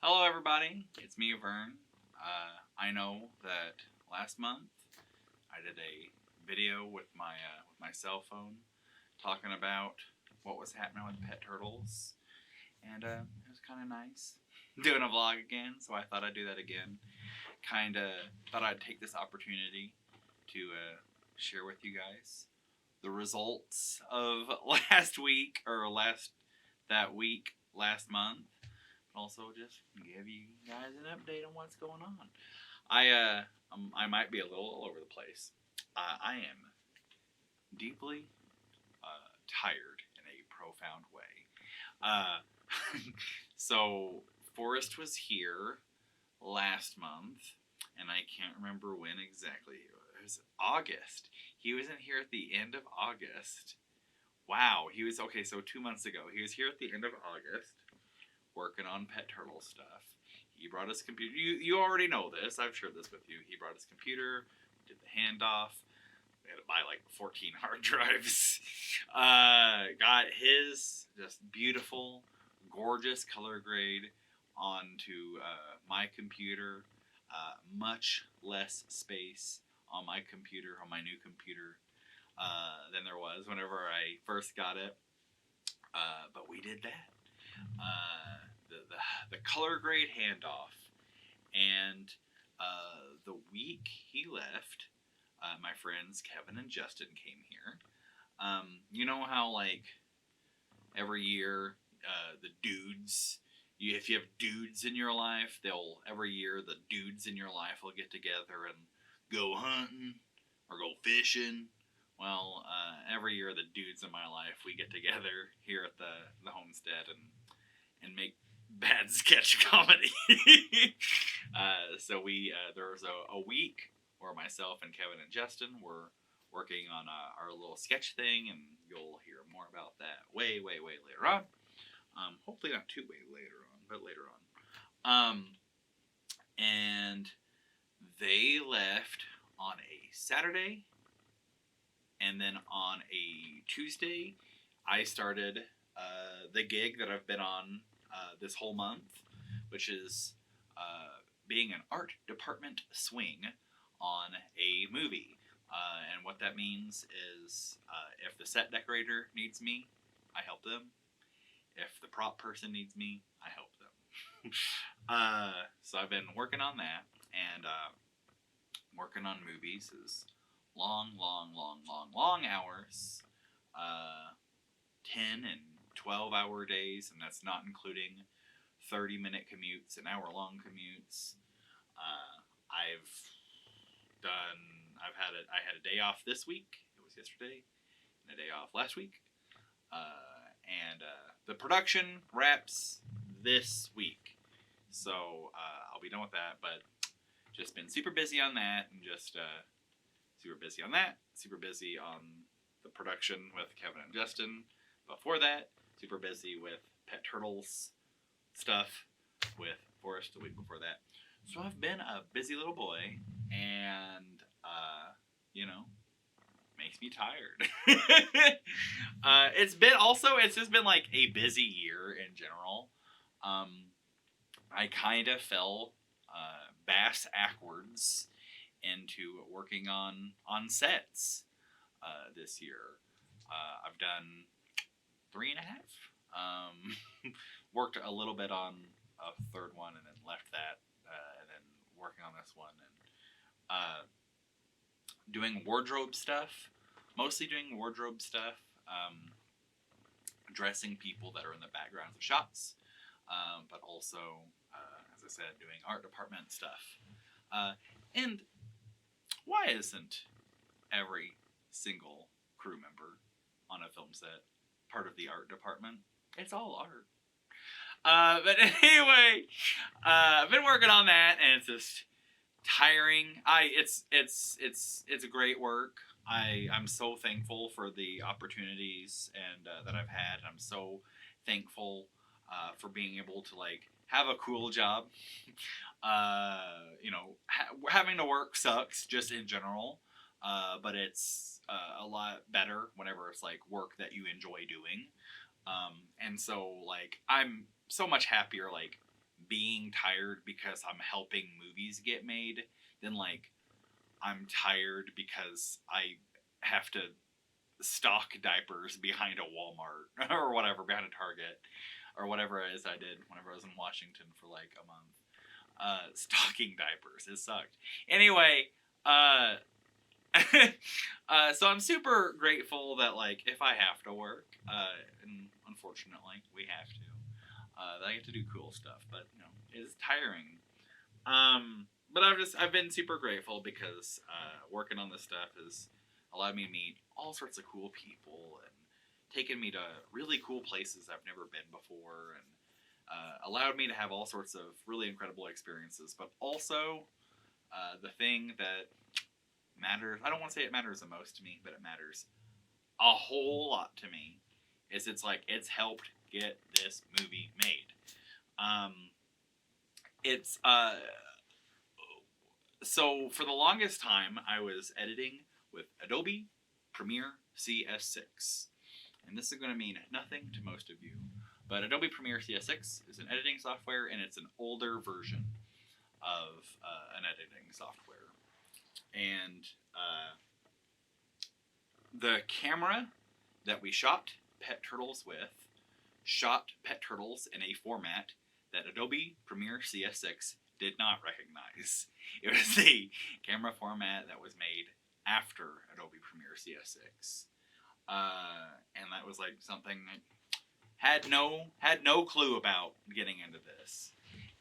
Hello, everybody. It's me, Vern. I know that last month I did a video with my cell phone talking about what was happening with pet turtles, and it was kind of nice doing a vlog again. So I thought I'd do that again. Kind of thought I'd take this opportunity to share with you guys the results of last week or last month. Also, just give you guys an update on what's going on. I might be a little all over the place. I am deeply tired in a profound way. Uh, so Forrest was here last month, and I can't remember when exactly. It was August. He wasn't here at the end of August. Wow, he was okay. So 2 months ago, he was here at the end of August, working on pet turtle stuff. He brought his computer. You already know this. I've shared this with you. He brought his computer, did the handoff. We had to buy like 14 hard drives. Got his just beautiful, gorgeous color grade onto my computer. Much less space on my computer, on my new computer, than there was whenever I first got it. But we did that. The color grade handoff, and the week he left, my friends Kevin and Justin came here. You know how like every year the dudes, if you have dudes in your life, every year the dudes in your life will get together and go hunting or go fishing. Well, every year the dudes in my life, we get together here at the homestead and make bad sketch comedy. So there was a week where myself and Kevin and Justin were working on our little sketch thing, and you'll hear more about that way later on. Hopefully not too way later on, but later on. And they left on a Saturday, and then on a Tuesday, I started the gig that I've been on this whole month, which is being an art department swing on a movie. And what that means is if the set decorator needs me, I help them. If the prop person needs me, I help them. So I've been working on that, and working on movies is long hours. 10 and 12-hour days, and that's not including 30-minute commutes and hour-long commutes. I had a day off this week. It was yesterday, and a day off last week. And the production wraps this week, so I'll be done with that. But just been super busy on that, and just super busy on that. Super busy on the production with Kevin and Justin. Before that, super busy with pet turtles stuff with Forrest the week before that. So I've been a busy little boy, and makes me tired. It's just been like a busy year in general. I kind of fell bass-ackwards into working on sets this year. I've done 3.5. Worked a little bit on a third one, and then left that, and then working on this one, and doing wardrobe stuff. Mostly doing wardrobe stuff. Dressing people that are in the backgrounds of shots, but also, as I said, doing art department stuff. And why isn't every single crew member on a film set part of the art department? It's all art. But anyway, I've been working on that, and it's just tiring. It's great work. I'm so thankful for the opportunities and that I've had. I'm so thankful for being able to have a cool job. Having to work sucks just in general, but it's a lot better whenever it's work that you enjoy doing. And so I'm so much happier being tired because I'm helping movies get made than like I'm tired because I have to stock diapers behind a Walmart or whatever, behind a Target or whatever it is I did whenever I was in Washington for like a month. Stocking diapers. It sucked. Anyway, so I'm super grateful that like if I have to work, and unfortunately we have to, that I get to do cool stuff, but you know, it's tiring. But I've been super grateful because working on this stuff has allowed me to meet all sorts of cool people and taken me to really cool places I've never been before, and allowed me to have all sorts of really incredible experiences. But also, the thing that matters, I don't want to say it matters the most to me, but it matters a whole lot to me, is it's helped get this movie made. It's So for the longest time I was editing with Adobe Premiere CS6, and this is going to mean nothing to most of you, but Adobe Premiere CS6 is an editing software, and it's an older version of an editing software. And the camera that we shot Pet Turtles with shot Pet Turtles in a format that Adobe Premiere CS6 did not recognize. It was a camera format that was made after Adobe Premiere CS6. And that was like something I had no clue about getting into this.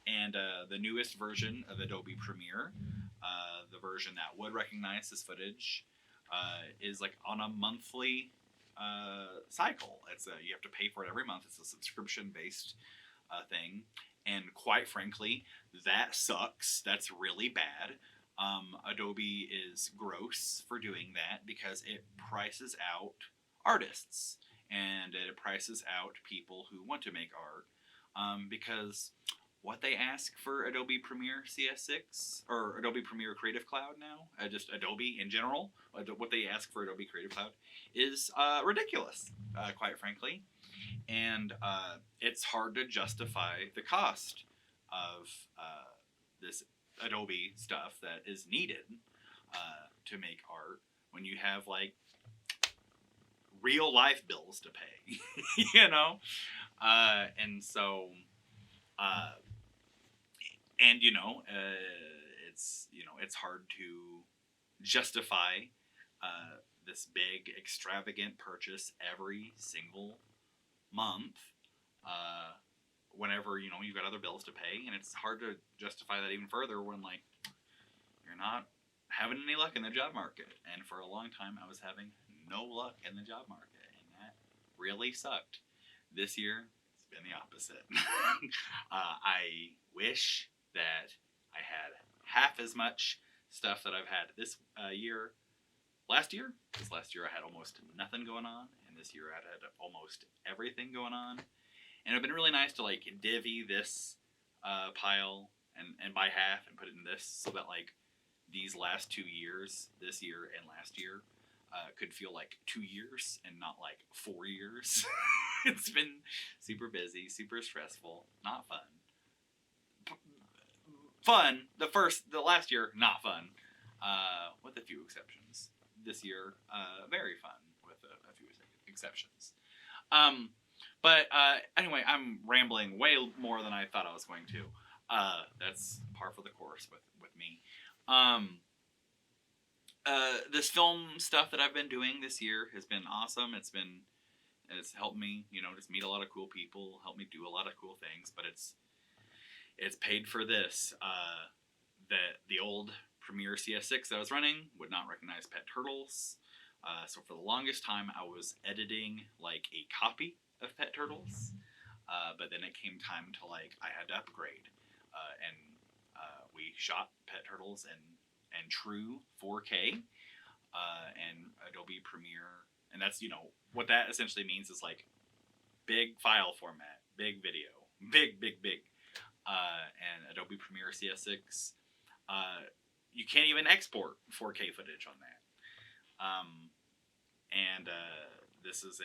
And the newest version of Adobe Premiere, the version that would recognize this footage, is like on a monthly cycle. You have to pay for it every month. It's a subscription-based thing. And quite frankly, that sucks. That's really bad. Adobe is gross for doing that because it prices out artists, and it prices out people who want to make art, because what they ask for Adobe Premiere CS6 or Adobe Premiere Creative Cloud now, just Adobe in general, what they ask for Adobe Creative Cloud is ridiculous, quite frankly. And it's hard to justify the cost of this Adobe stuff that is needed to make art when you have like real life bills to pay, you know? And so, and you know, it's hard to justify this big extravagant purchase every single month, whenever you know you've got other bills to pay, and it's hard to justify that even further when like you're not having any luck in the job market. And for a long time I was having no luck in the job market, and that really sucked. This year it's been the opposite. I wish that I had half as much stuff that I've had this year. Last year, because last year I had almost nothing going on, and this year I had almost everything going on. And it'd been really nice to like divvy this pile and by half and put it in this, so that like these last 2 years, this year and last year, could feel like 2 years and not like 4 years. It's been super busy, super stressful, not fun. Fun, the last year, not fun, with a few exceptions. This year, very fun with a few exceptions. But anyway, I'm rambling way more than I thought I was going to. That's par for the course with me. This film stuff that I've been doing this year has been awesome. It's helped me, you know, just meet a lot of cool people, helped me do a lot of cool things. But it's paid for this. The old Premiere CS6 that I was running would not recognize Pet Turtles. So for the longest time, I was editing like a copy of Pet Turtles. But then it came time to like, I had to upgrade. And we shot Pet Turtles in true 4K. And Adobe Premiere. And that's, you know, what that essentially means is like big file format, big video, big. And Adobe Premiere CS6, you can't even export 4K footage on that. And this is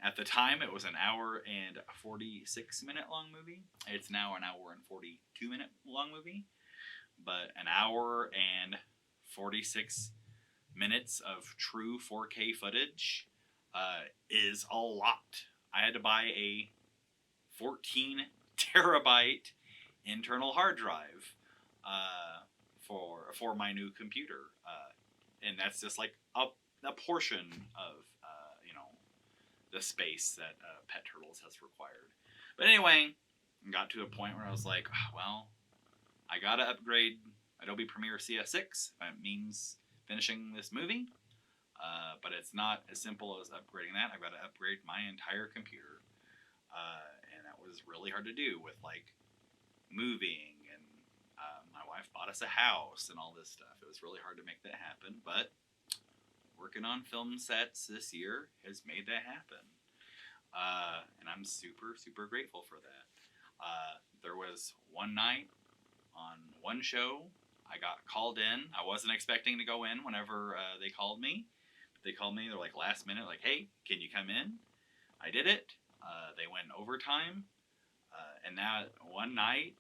At the time, it was an hour and 46-minute long movie. It's now an hour and 42-minute long movie. But an hour and 46 minutes of true 4K footage is a lot. I had to buy a 14 terabyte internal hard drive for my new computer. And that's just like a portion of the space that Pet Turtles has required. But anyway, I got to a point where I was like, well, I gotta upgrade Adobe Premiere CS6. That means finishing this movie. But it's not as simple as upgrading that. I've got to upgrade my entire computer. And that was really hard to do with like moving, and my wife bought us a house and all this stuff. It was really hard to make that happen, but working on film sets this year has made that happen. And I'm super, super grateful for that. There was one night on one show, I got called in. I wasn't expecting to go in whenever they called me. They called me, they're like last minute, like, hey, can you come in? I did it. They went overtime. And that one night,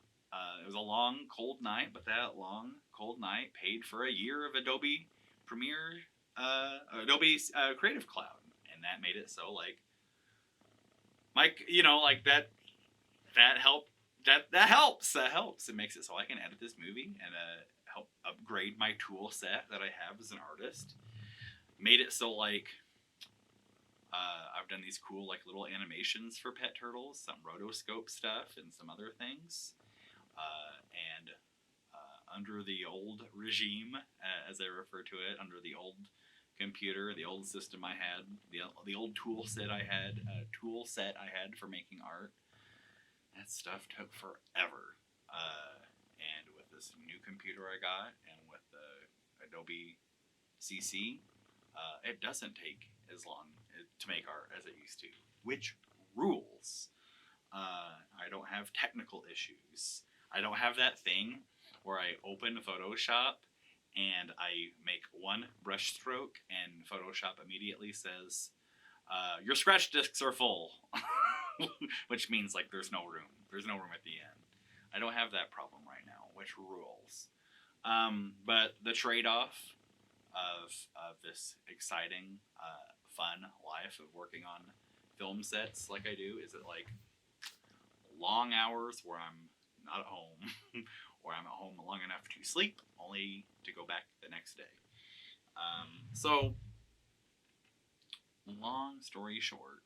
it was a long, cold night, but that long, cold night paid for a year of Adobe Premiere, Adobe Creative Cloud. And that made it so, like, Mike, like that helped. That helps. It makes it so I can edit this movie and help upgrade my tool set that I have as an artist. Made it so, like, I've done these cool, like, little animations for Pet Turtles, some rotoscope stuff, and some other things. And under the old regime, as I refer to it, under the old computer, the old system I had, the old tool set I had for making art, that stuff took forever. And with this new computer I got, and with the Adobe CC, it doesn't take as long to make art as it used to, which rules. I don't have technical issues. I don't have that thing where I open Photoshop and I make one brush stroke and Photoshop immediately says, your scratch discs are full, which means like there's no room. There's no room at the end. I don't have that problem right now, which rules. But the trade-off of this exciting, fun life of working on film sets like I do is that, like, long hours where I'm not at home or I'm at home long enough to sleep only to go back the next day. So long story short,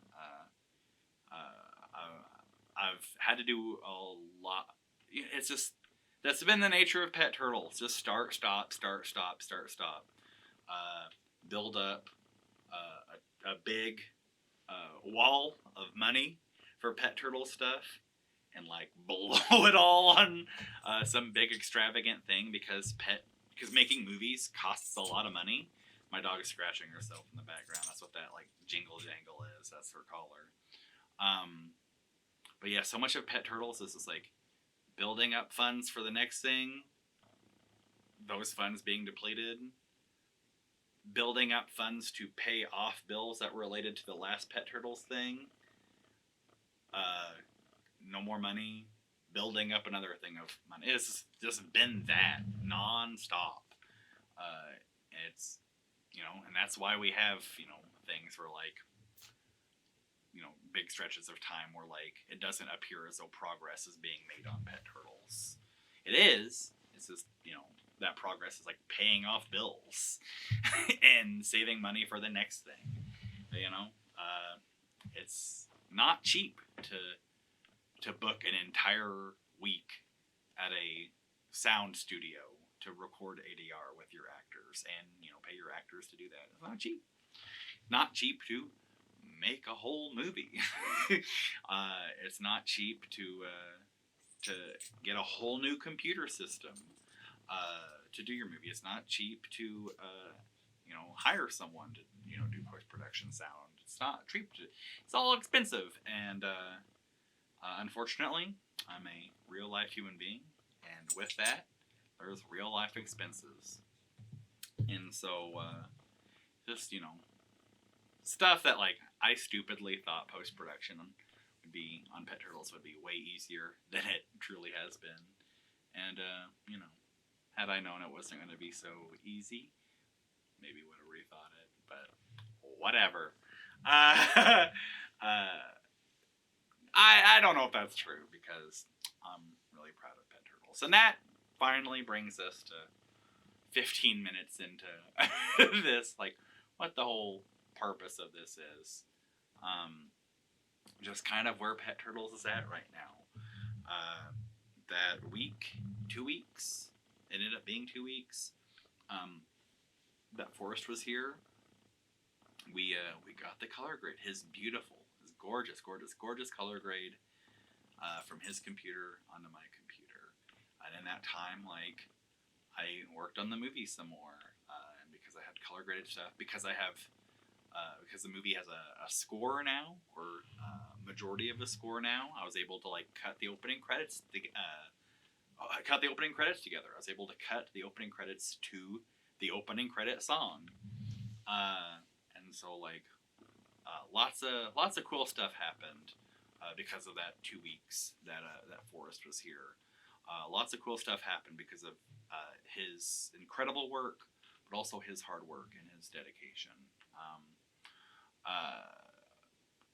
I've had to do a lot. It's just, that's been the nature of Pet Turtles. Just start, stop, start, stop, start, stop. Build up a big wall of money for Pet Turtle stuff, and like blow it all on some big extravagant thing because making movies costs a lot of money. My dog is scratching herself in the background. That's what that like jingle jangle is. That's her collar. But yeah, so much of Pet Turtles is just like building up funds for the next thing. Those funds being depleted. Building up funds to pay off bills that were related to the last Pet Turtles thing. No more money. Building up another thing of money. It's just been that non-stop. It's, and that's why we have, things where like, big stretches of time where like it doesn't appear as though progress is being made on Pet Turtles. It is. It's just, that progress is like paying off bills and saving money for the next thing. It's not cheap to book an entire week at a sound studio to record ADR with your actors and, pay your actors to do that. It's not cheap. Not cheap to make a whole movie. It's not cheap to get a whole new computer system to do your movie. It's not cheap to hire someone to do post-production sound. It's not cheap. It's all expensive, and unfortunately, I'm a real-life human being, and with that, there's real-life expenses. And so, just stuff that like I stupidly thought post production would be on Pet Turtles would be way easier than it truly has been. And you know, had I known it wasn't going to be so easy, maybe would have rethought it. But whatever. I don't know if that's true because I'm really proud of Pet Turtles, and that finally brings us to 15 minutes into this, like what the whole purpose of this is. Just kind of where Pet Turtles is at right now. That week, 2 weeks, it ended up being 2 weeks. That Forrest was here. We got the color grade. His gorgeous color grade from his computer onto my computer. And in that time, like, I worked on the movie some more, and because I had color graded stuff, because the movie has a score now, or majority of a score now, I was able to like cut the opening credits. Cut the opening credits together. I was able to cut the opening credits to the opening credit song, and so like lots of cool stuff happened because of that 2 weeks that Forrest was here. Lots of cool stuff happened because of his incredible work, but also his hard work and his dedication.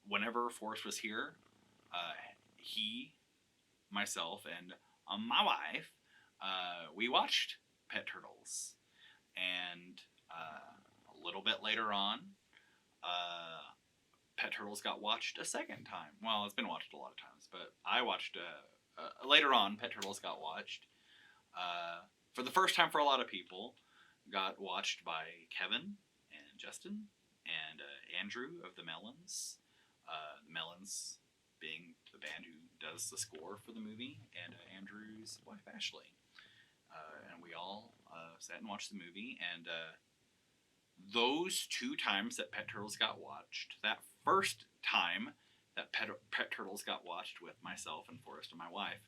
Whenever Forrest was here, he, myself, and my wife, we watched Pet Turtles. And a little bit later on, Pet Turtles got watched a second time. Well, it's been watched a lot of times, but I watched later on. Pet Turtles got watched for the first time for a lot of people. Got watched by Kevin and Justin and Andrew of the Melons. The Melons being the band who does the score for the movie, and Andrew's wife Ashley. And we all sat and watched the movie, and those 2 times that Pet Turtles got watched, that first time that Pet Turtles got watched with myself and Forrest and my wife,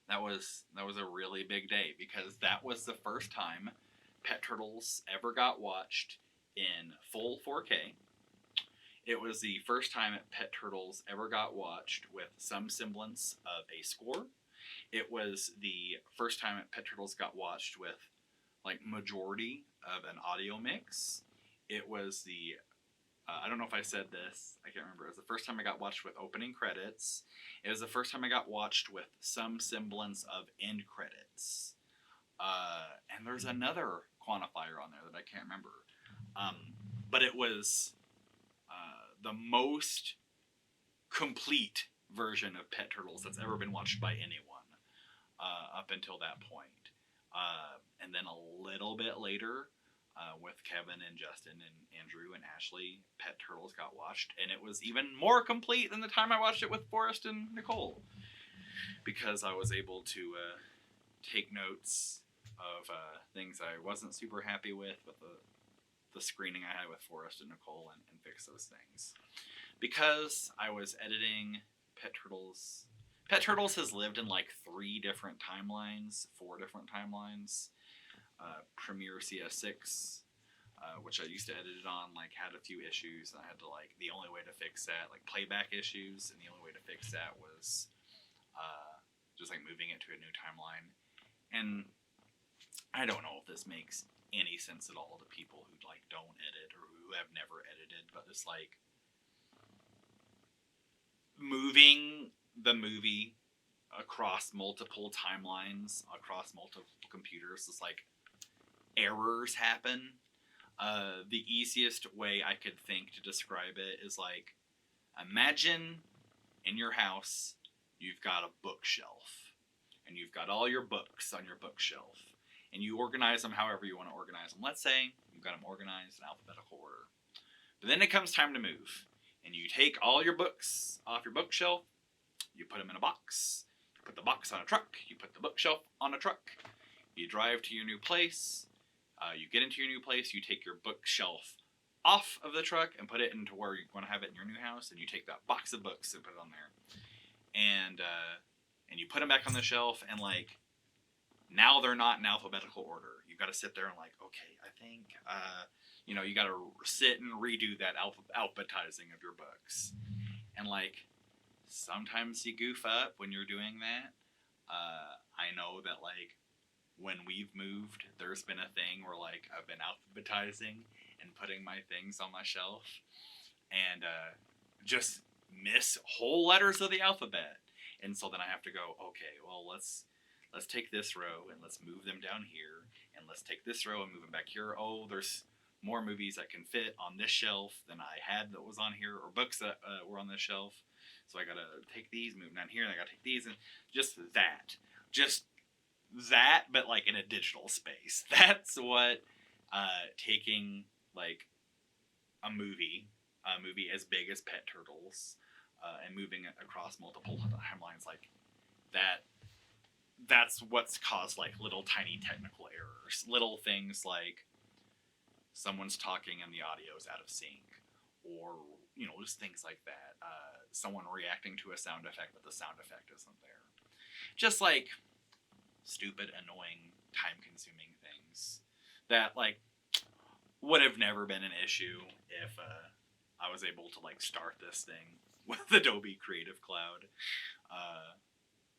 that was a really big day, because that was the first time Pet Turtles ever got watched in full 4K. It was the first time Pet Turtles ever got watched with some semblance of a score. It was the first time Pet Turtles got watched with like majority of an audio mix. It was the I don't know if I said this, I can't remember. It was the first time I got watched with opening credits. It was the first time I got watched with some semblance of end credits. And there's another quantifier on there that I can't remember. But it was the most complete version of Pet Turtles that's ever been watched by anyone up until that point. And then a little bit later, with Kevin and Justin and Andrew and Ashley, Pet Turtles got watched, and it was even more complete than the time I watched it with Forrest and Nicole, because I was able to take notes of things I wasn't super happy with the screening I had with Forrest and Nicole, and fix those things. Because I was editing Pet Turtles. Pet Turtles has lived in like 4 different timelines. Premiere CS6, which I used to edit it on, like had a few issues, and I had to like, the only way to fix that, like playback issues, and the only way to fix that was just like moving it to a new timeline. And I don't know if this makes any sense at all to people who like don't edit or who have never edited, but it's like moving the movie across multiple timelines, across multiple computers, is like errors happen. The easiest way I could think to describe it is like, imagine in your house you've got a bookshelf, and you've got all your books on your bookshelf, and you organize them however you want to organize them. Let's say you've got them organized in alphabetical order. But then it comes time to move, and you take all your books off your bookshelf, you put them in a box, you put the box on a truck, you put the bookshelf on a truck, you drive to your new place, you get into your new place, you take your bookshelf off of the truck and put it into where you want to have it in your new house, and you take that box of books and put it on there. And you put them back on the shelf, and like, now they're not in alphabetical order. You've got to sit there and like, okay, I think, you got to sit and redo that alphabetizing of your books. And like, sometimes you goof up when you're doing that. I know that like, when we've moved, there's been a thing where like I've been alphabetizing and putting my things on my shelf, and just miss whole letters of the alphabet, and so then I have to go, okay, well let's take this row and let's move them down here, and let's take this row and move them back here. Oh, there's more movies that can fit on this shelf than I had that was on here, or books that were on this shelf. So I gotta take these, move down here, and I gotta take these, and just that, but like in a digital space. That's what taking like a movie as big as Pet Turtles, and moving it across multiple timelines like that. That's what's caused like little tiny technical errors, little things like someone's talking and the audio's out of sync, or just things like that. Someone reacting to a sound effect, but the sound effect isn't there. Just like stupid, annoying, time-consuming things that like would have never been an issue if I was able to like start this thing with Adobe Creative Cloud.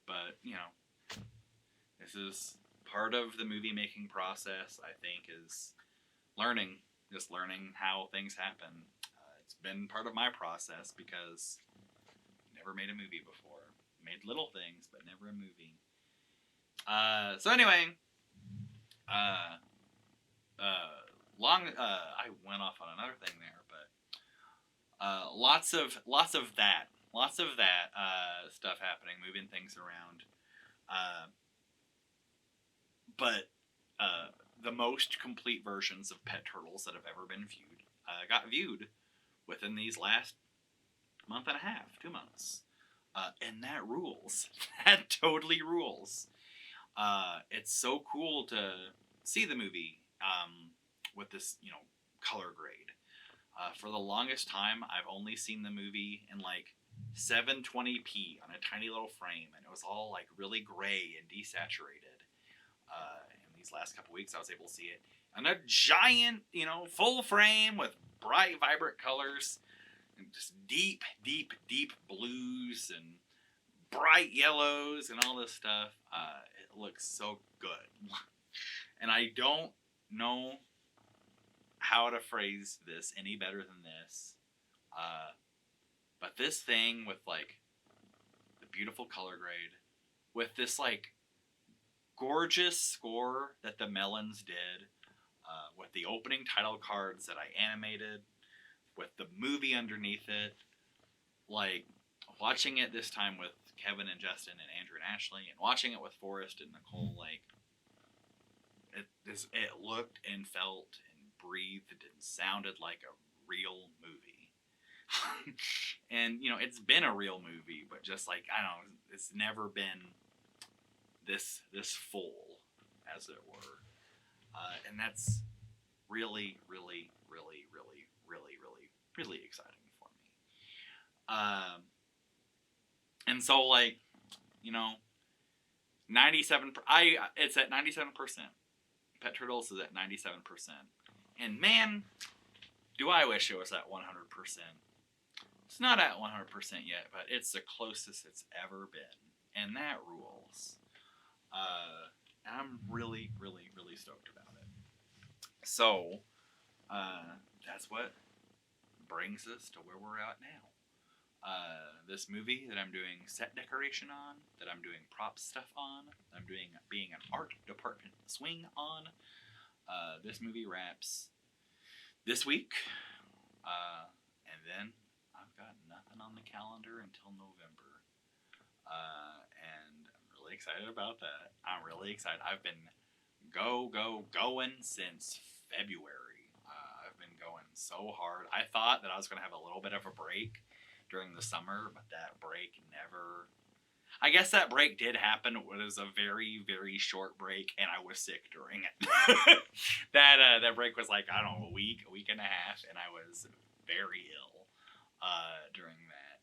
But this is part of the movie making process. I think is learning how things happen. It's been part of my process because I never made a movie before. Made little things, but never a movie. So anyway, I went off on another thing there, but lots of that stuff happening, moving things around. But the most complete versions of Pet Turtles that have ever been viewed got viewed within these last month and a half, 2 months, and that rules. That totally rules. It's so cool to see the movie with this, color grade. For the longest time, I've only seen the movie in like 720p on a tiny little frame, and it was all like really gray and desaturated. In these last couple weeks, I was able to see it on a giant, full frame with bright, vibrant colors, and just deep, deep, deep blues and bright yellows and all this stuff. It looks so good. And I don't know how to phrase this any better than this. But this thing with like the beautiful color grade, with this like gorgeous score that the Melons did, with the opening title cards that I animated, with the movie underneath it, like watching it this time with Kevin and Justin and Andrew and Ashley, and watching it with Forrest and Nicole, like it looked and felt and breathed and sounded like a real movie. And it's been a real movie, but just like I don't know, it's never been this full, as it were, and that's really, really, really, really, really, really, really exciting for me. And so like 97. It's at 97%. Pet Turtles is at 97%, and man, do I wish it was at 100%. It's not at 100% yet, but it's the closest it's ever been, and that rules. And I'm really, really, really stoked about it. So, that's what brings us to where we're at now. This movie that I'm doing set decoration on, that I'm doing prop stuff on, that I'm doing being an art department swing on. This movie wraps this week, and then I've got nothing on the calendar until November, and I'm really excited about that. I'm really excited. I've been going since February. I've been going so hard. I thought that I was going to have a little bit of a break during the summer, but that break never... I guess that break did happen. It was a very, very short break, and I was sick during it. That break was like, I don't know, a week and a half, and I was very ill during that.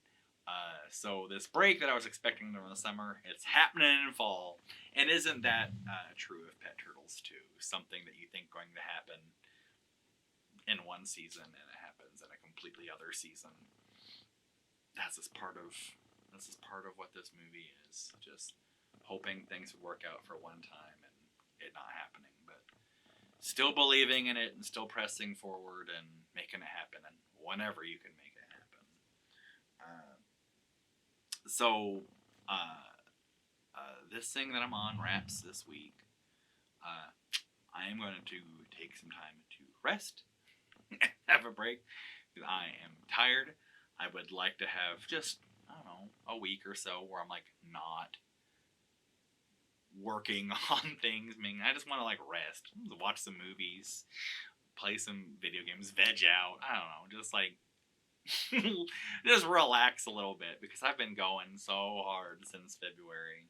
So this break that I was expecting during the summer, it's happening in fall, And isn't that true of Pet Turtles too? Something that you think going to happen in one season and it happens in a completely other season. That's just part of what this movie is. Just hoping things would work out for one time and it not happening, but still believing in it and still pressing forward and making it happen, and whenever you can make it happen. So this thing that I'm on wraps this week. I am going to take some time to rest, have a break, because I am tired. I would like to have just, I don't know, a week or so where I'm like not working on things. I mean, I just want to like rest, watch some movies, play some video games, veg out. I don't know, just like just relax a little bit because I've been going so hard since February.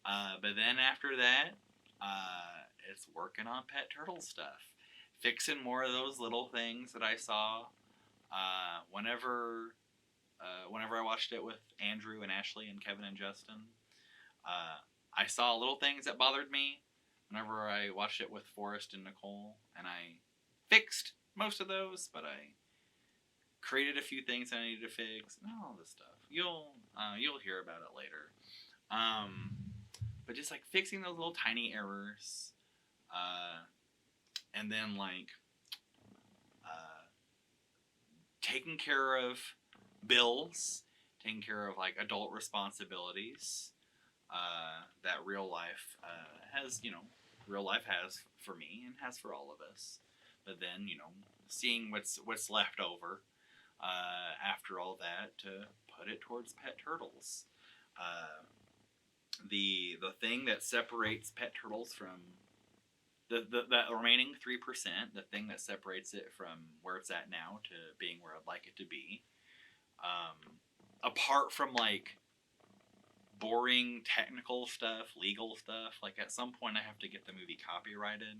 But then after that, it's working on Pet Turtle stuff, fixing more of those little things that I saw whenever I watched it with Andrew and Ashley and Kevin and Justin. I saw little things that bothered me whenever I watched it with Forrest and Nicole, and I fixed most of those, but I created a few things I needed to fix, and all this stuff. You'll hear about it later. But just like fixing those little tiny errors, and then like taking care of bills, taking care of like adult responsibilities that real life has, real life has for me and has for all of us. But then, seeing what's left over after all that to put it towards Pet Turtles. The thing that separates Pet Turtles from the remaining 3%, the thing that separates it from where it's at now to being where I'd like it to be, apart from like boring technical stuff, legal stuff, like at some point I have to get the movie copyrighted.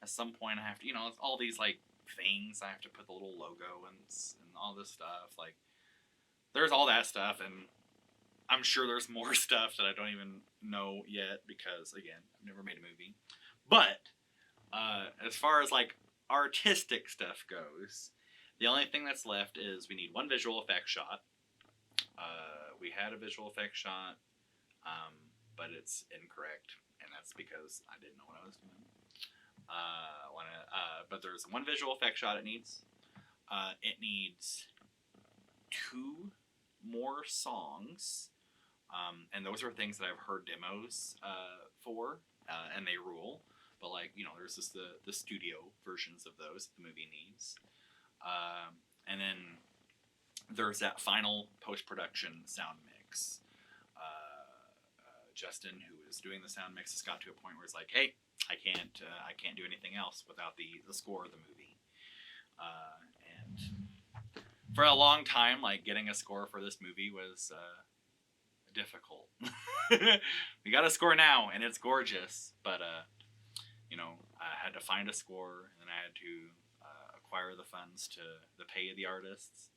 At some point I have to, all these like things, I have to put the little logo and all this stuff. Like, there's all that stuff, and I'm sure there's more stuff that I don't even know yet because, again, I've never made a movie. But as far as like artistic stuff goes, the only thing that's left is we need one visual effect shot. We had a visual effect shot, but it's incorrect, and that's because I didn't know what I was doing. But there's one visual effect shot it needs. It needs 2 more songs, and those are things that I've heard demos for, and they rule. But like, there's just the studio versions of those that the movie needs. And then there's that final post-production sound mix. Justin, who is doing the sound mix, has got to a point where it's like, hey, I can't do anything else without the score of the movie. And for a long time, like, getting a score for this movie was difficult. We got a score now, and it's gorgeous, but I had to find a score, and I had to acquire the funds to pay the artists.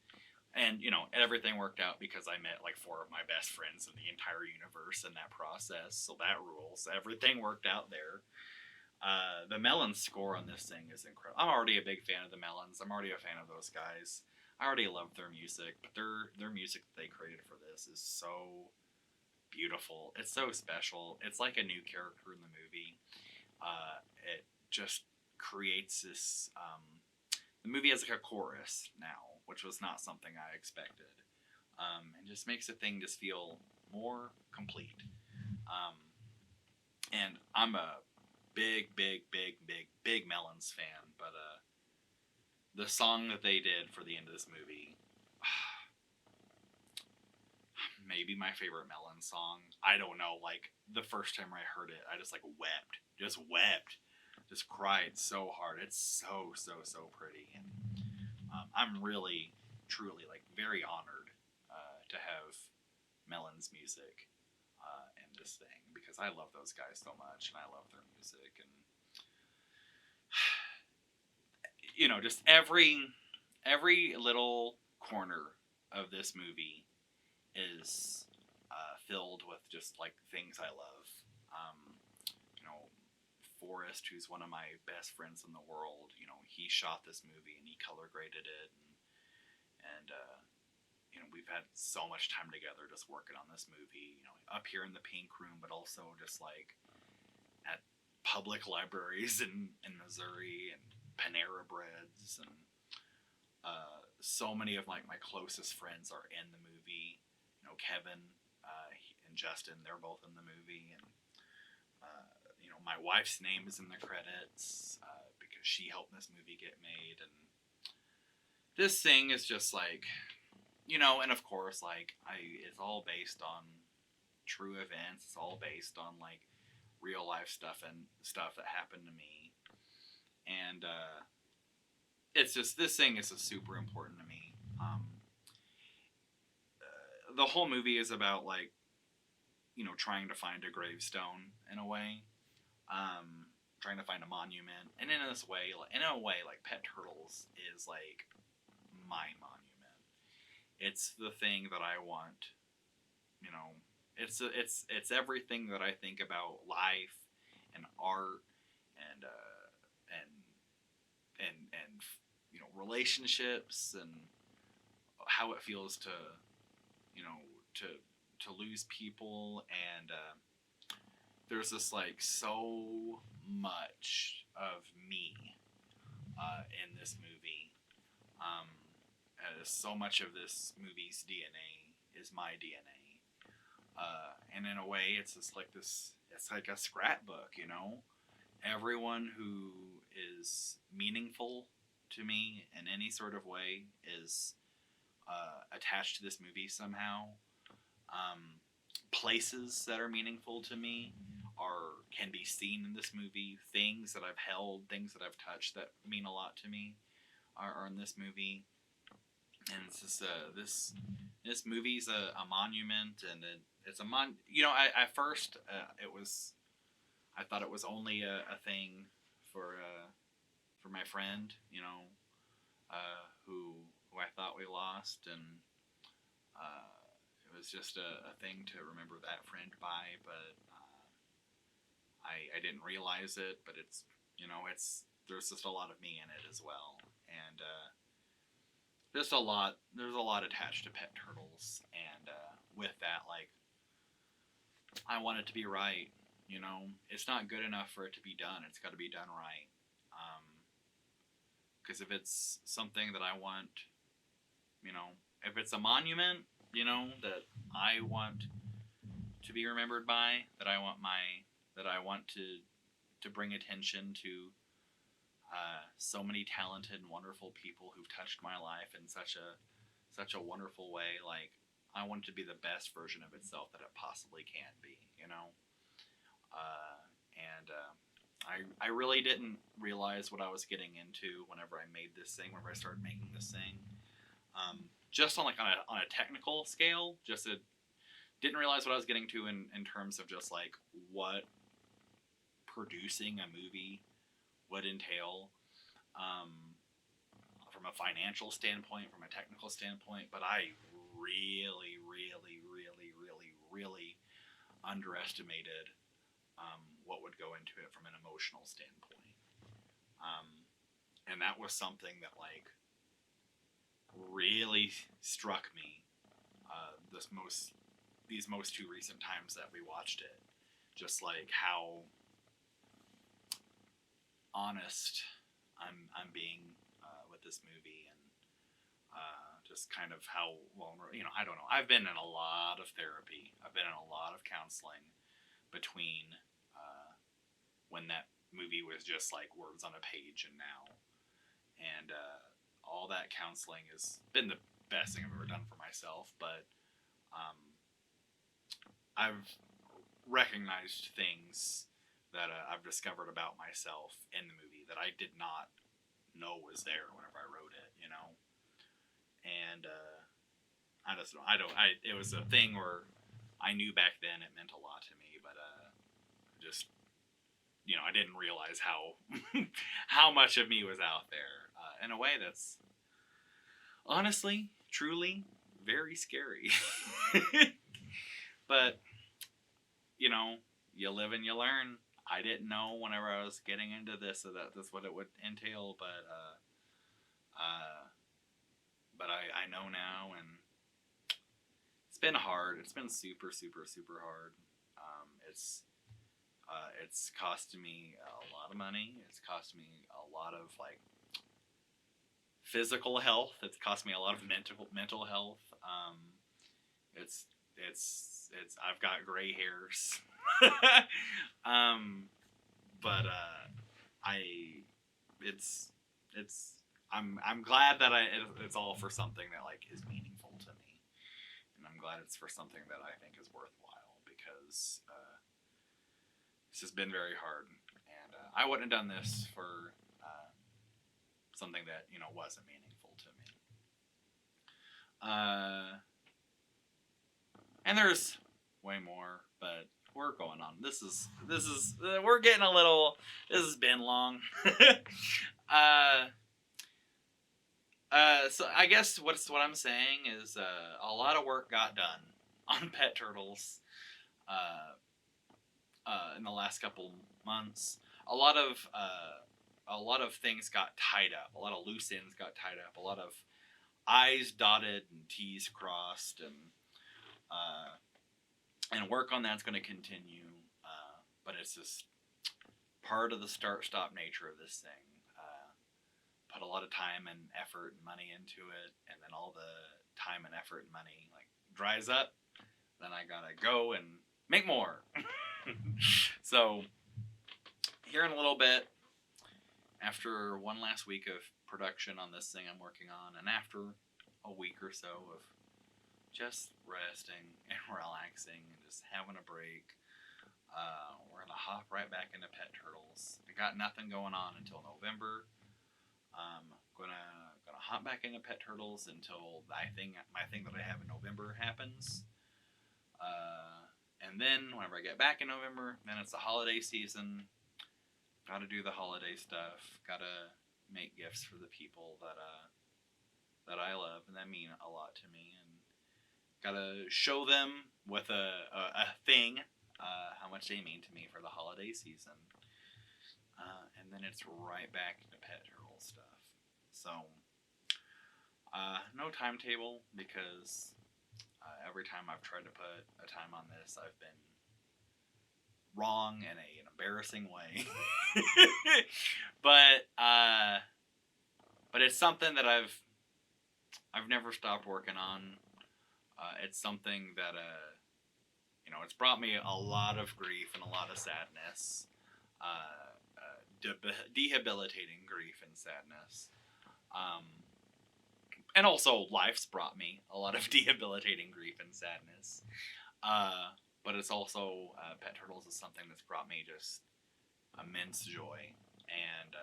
And, everything worked out because I met like 4 of my best friends in the entire universe in that process. So that rules. Everything worked out there. The Melons score on this thing is incredible. I'm already a big fan of the Melons. I'm already a fan of those guys. I already love their music, but their music that they created for this is so beautiful. It's so special. It's like a new character in the movie. It just creates this... the movie has like a chorus now, which was not something I expected. And just makes the thing just feel more complete. And I'm a big Melons fan, but the song that they did for the end of this movie, maybe my favorite Melons song. I don't know, like, the first time I heard it, I just like wept. Just cried so hard. It's so pretty, and I'm really, truly, like, very honored to have Melons music in this thing, because I love those guys so much, and I love their music, and just every little corner of this movie is filled with just like things I love. Forrest, who's one of my best friends in the world, you know, he shot this movie and he color graded it, and you know, we've had so much time together just working on this movie, you know, up here in the Pink Room, but also just like at public libraries in Missouri and Panera Breads, and so many of like my closest friends are in the movie. You know, Kevin and Justin, they're both in the movie, and you know, my wife's name is in the credits because she helped this movie get made, and this thing is just like, you know, and of course, like it's all based on true events. It's all based on like real life stuff and stuff that happened to me, and it's just, this thing is just super important to me. The whole movie is about like, you know, trying to find a gravestone in a way, trying to find a monument, and in this way, in a way, like Pet Turtles is like my monument. It's the thing that I want, you know. It's everything that I think about life and art and and you know, relationships, and how it feels to, you know, to lose people, and there's this like so much of me in this movie. So much of this movie's DNA is my DNA, and in a way, it's just like this. It's like a scrapbook, you know. Everyone who is meaningful to me in any sort of way is attached to this movie somehow. Places that are meaningful to me can be seen in this movie. Things that I've held, things that I've touched that mean a lot to me are in this movie. And it's just this movie's a monument, and it's a You know, I first I thought it was only a thing for my friend, you know, who I thought we lost, and it was just a thing to remember that friend by. But I didn't realize it. But it's, you know, there's just a lot of me in it as well, and there's a lot attached to Pet Turtles, and with that, like, I want it to be right. You know, it's not good enough for it to be done. It's got to be done right. Because if it's something that I want, you know, if it's a monument, you know, that I want to be remembered by, that I want to bring attention to so many talented and wonderful people who've touched my life in such a wonderful way. Like, I want it to be the best version of itself that it possibly can be, you know. I really didn't realize what I was getting into whenever I made this thing. Whenever I started making this thing, just on a technical scale, didn't realize what I was getting to in terms of just like what producing a movie would entail, from a financial standpoint, from a technical standpoint. But I really, really, really, really, really underestimated what would go into it from an emotional standpoint. And that was something that like really struck me these most two recent times that we watched it. Just like how honest I'm being with this movie, and just kind of how vulnerable. You know, I don't know. I've been in a lot of therapy. I've been in a lot of counseling between when that movie was just like words on a page and now. And all that counseling has been the best thing I've ever done for myself. But I've recognized things that I've discovered about myself in the movie that I did not know was there whenever I wrote it, you know. And I just don't. It was a thing where I knew back then it meant a lot to me, but just, you know, I didn't realize how much of me was out there in a way that's honestly, truly, very scary. But, you know, you live and you learn. I didn't know whenever I was getting into this that that's what it would entail, uh, but I know now, and it's been hard. It's been super, super, super hard. It's costing me a lot of money. It's cost me a lot of like physical health. It's cost me a lot of mental health. It's I've got gray hairs. um, but I it's I'm glad that it's all for something that like is meaningful to me, and I'm glad it's for something that I think is worthwhile because this has been very hard, and I wouldn't have done this for something that wasn't meaningful to me. And there's way more, but we're going on. This is we're getting a little. This has been long. So I guess what I'm saying is a lot of work got done on pet turtles in the last couple months. A lot of things got tied up. A lot of loose ends got tied up. A lot of I's dotted and T's crossed, and work on that's going to continue. But it's just part of the start-stop nature of this thing. Put a lot of time and effort and money into it, and then all the time and effort and money like dries up. Then I gotta go and make more. So here in a little bit, after one last week of production on this thing I'm working on, and after a week or so of just resting and relaxing and just having a break, we're gonna hop right back into Pet Turtles. I got nothing going on until November. Gonna hop back into Pet Turtles until my thing that I have in November happens. And then whenever I get back in November, then it's the holiday season. Gotta do the holiday stuff. Gotta make gifts for the people that I love and that mean a lot to me. And gotta show them with a thing how much they mean to me for the holiday season. And then it's right back to Pet Turtle stuff. So, no timetable because every time I've tried to put a time on this, I've been wrong in an embarrassing way. But it's something that I've never stopped working on. It's something that it's brought me a lot of grief and a lot of sadness. Debilitating grief and sadness. And also life's brought me a lot of debilitating grief and sadness. But it's also, Pet Turtles is something that's brought me just immense joy. And,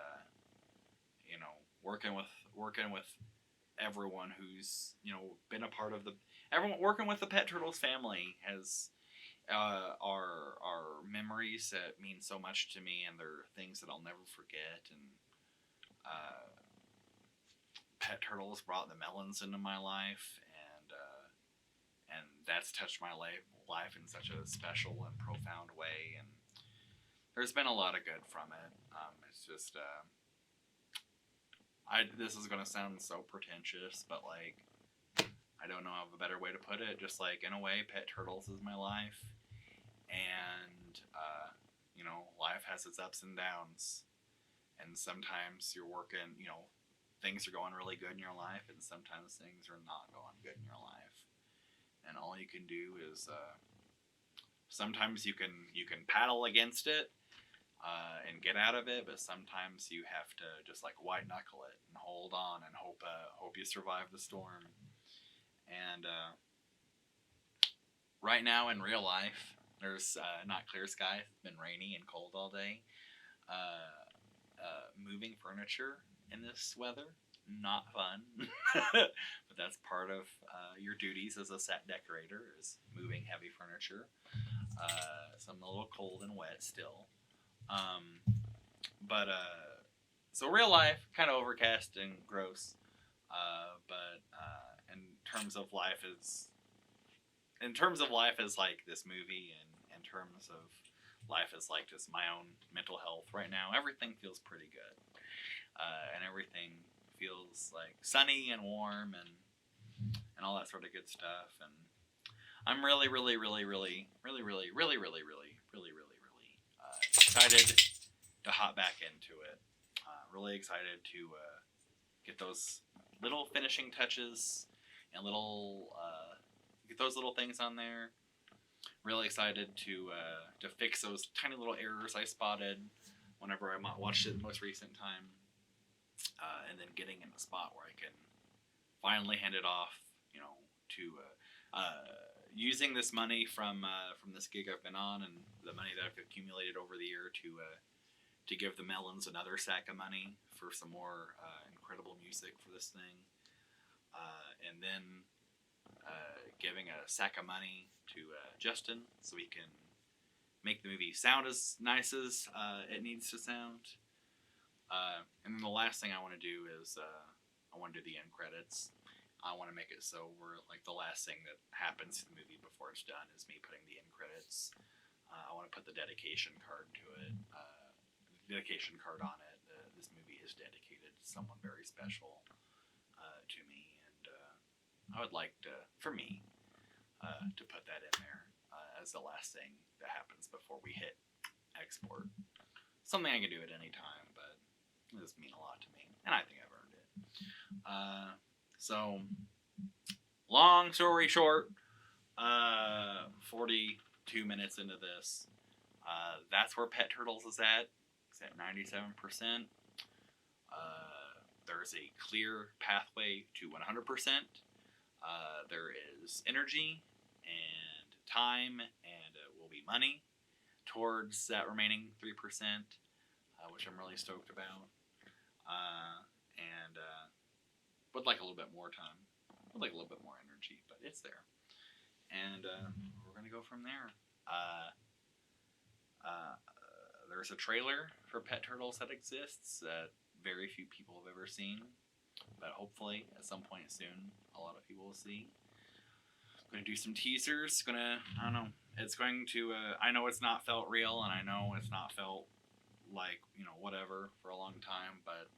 working with everyone who's, been a part of everyone working with the Pet Turtles family has, are memories that mean so much to me, and they're things that I'll never forget. And Pet Turtles brought the melons into my life, and that's touched my life in such a special and profound way. And there's been a lot of good from it. It's just this is gonna sound so pretentious, but like, I don't know of a better way to put it. Just like, in a way, Pet Turtles is my life. And, life has its ups and downs. And sometimes you're working, things are going really good in your life, and sometimes things are not going good in your life. And all you can do is, sometimes you can paddle against it, and get out of it, but sometimes you have to just like white knuckle it and hold on and hope you survive the storm. And right now in real life, there's not clear skies. It's been rainy and cold all day. Moving furniture in this weather, not fun. But that's part of your duties as a set decorator, is moving heavy furniture. So I'm a little cold and wet still. But so real life, kind of overcast and gross. But in terms of life is like this movie, and in terms of life is like, just my own mental health right now. Everything feels pretty good, and everything feels like sunny and warm and all that sort of good stuff. And I'm really, really, really, really, really, really, really, really, really, really, really, really excited to hop back into it. Really excited to get those little finishing touches and get those little things on there. Really excited to fix those tiny little errors I spotted whenever I watched it the most recent time, and then getting in a spot where I can finally hand it off, to using this money from this gig I've been on and the money that I've accumulated over the year to give the Melons another sack of money for some more incredible music for this thing, and then giving a sack of money to Justin so he can make the movie sound as nice as it needs to sound. And then the last thing I want to do is I want to do the end credits. I want to make it so we're like the last thing that happens to the movie before it's done is me putting the end credits. I want to put the dedication card to it. Dedication card on it. This movie is dedicated to someone very special to me, and I would like to put that in there as the last thing that happens before we hit export. Something I can do at any time, but it does mean a lot to me, and I think I've earned it. So, long story short, 42 minutes into this, that's where Pet Turtles is at. It's at 97%. There's a clear pathway to 100%. There is energy and time and will be money towards that remaining 3%, which I'm really stoked about. And would like a little bit more time. Would like a little bit more energy, but it's there. And we're going to go from there. There's a trailer for Pet Turtles that exists that very few people have ever seen, but hopefully at some point soon a lot of people will see. I'm going to do some teasers. I don't know. It's going to, I know it's not felt real, and I know it's not felt like, whatever for a long time, but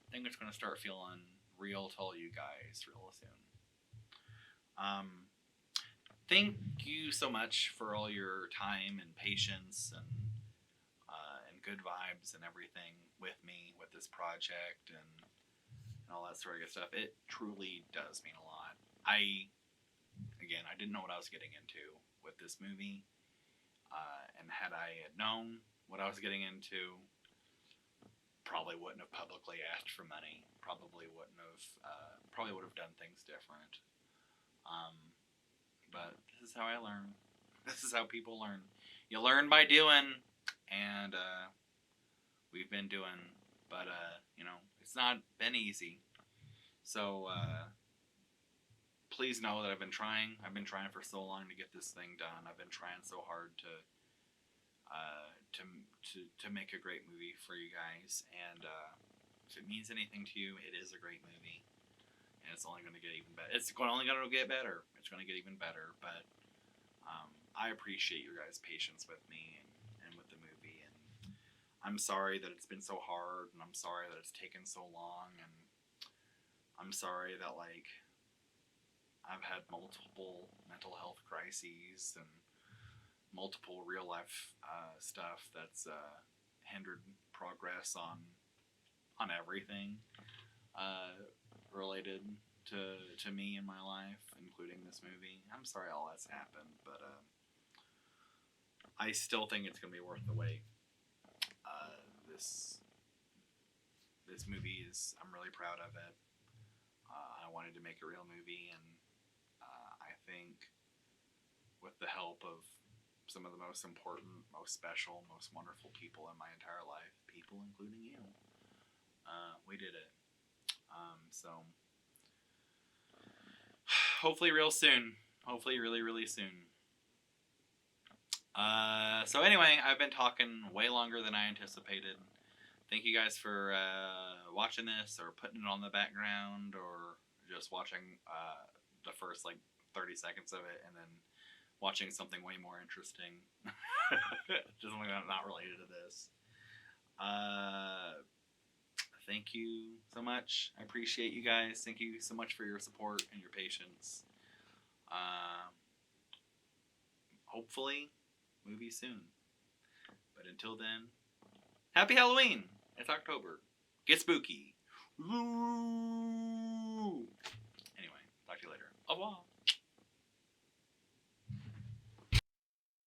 I think it's going to start feeling real to all you guys real soon. Thank you so much for all your time and patience and good vibes and everything with me with this project and all that sort of good stuff. It truly does mean a lot. I didn't know what I was getting into with this movie, and had I known what I was getting into, probably wouldn't have publicly asked for money. Probably would have done things different. But this is how I learn. This is how people learn. You learn by doing, and we've been doing, but it's not been easy. So please know that I've been trying. I've been trying for so long to get this thing done. I've been trying so hard to make a great movie for you guys, and if it means anything to you, it is a great movie, and it's only going to get even better. It's only going to get better. It's going to get even better, but I appreciate your guys' patience with me and with the movie, and I'm sorry that it's been so hard, and I'm sorry that it's taken so long, and I'm sorry that I've had multiple mental health crises and multiple real life stuff that's hindered progress on everything related to me in my life, including this movie. I'm sorry all that's happened, but I still think it's going to be worth the wait. This movie I'm really proud of it. I wanted to make a real movie, and I think with the help of some of the most important, most special, most wonderful people in my entire life, people including you, we did it. So hopefully real soon. Hopefully really, really soon. So anyway, I've been talking way longer than I anticipated. Thank you guys for watching this, or putting it on the background, or just watching the first 30 seconds of it and then watching something way more interesting. Just something not related to this. Thank you so much. I appreciate you guys. Thank you so much for your support and your patience. Hopefully, movie soon. But until then, happy Halloween! It's October. Get spooky.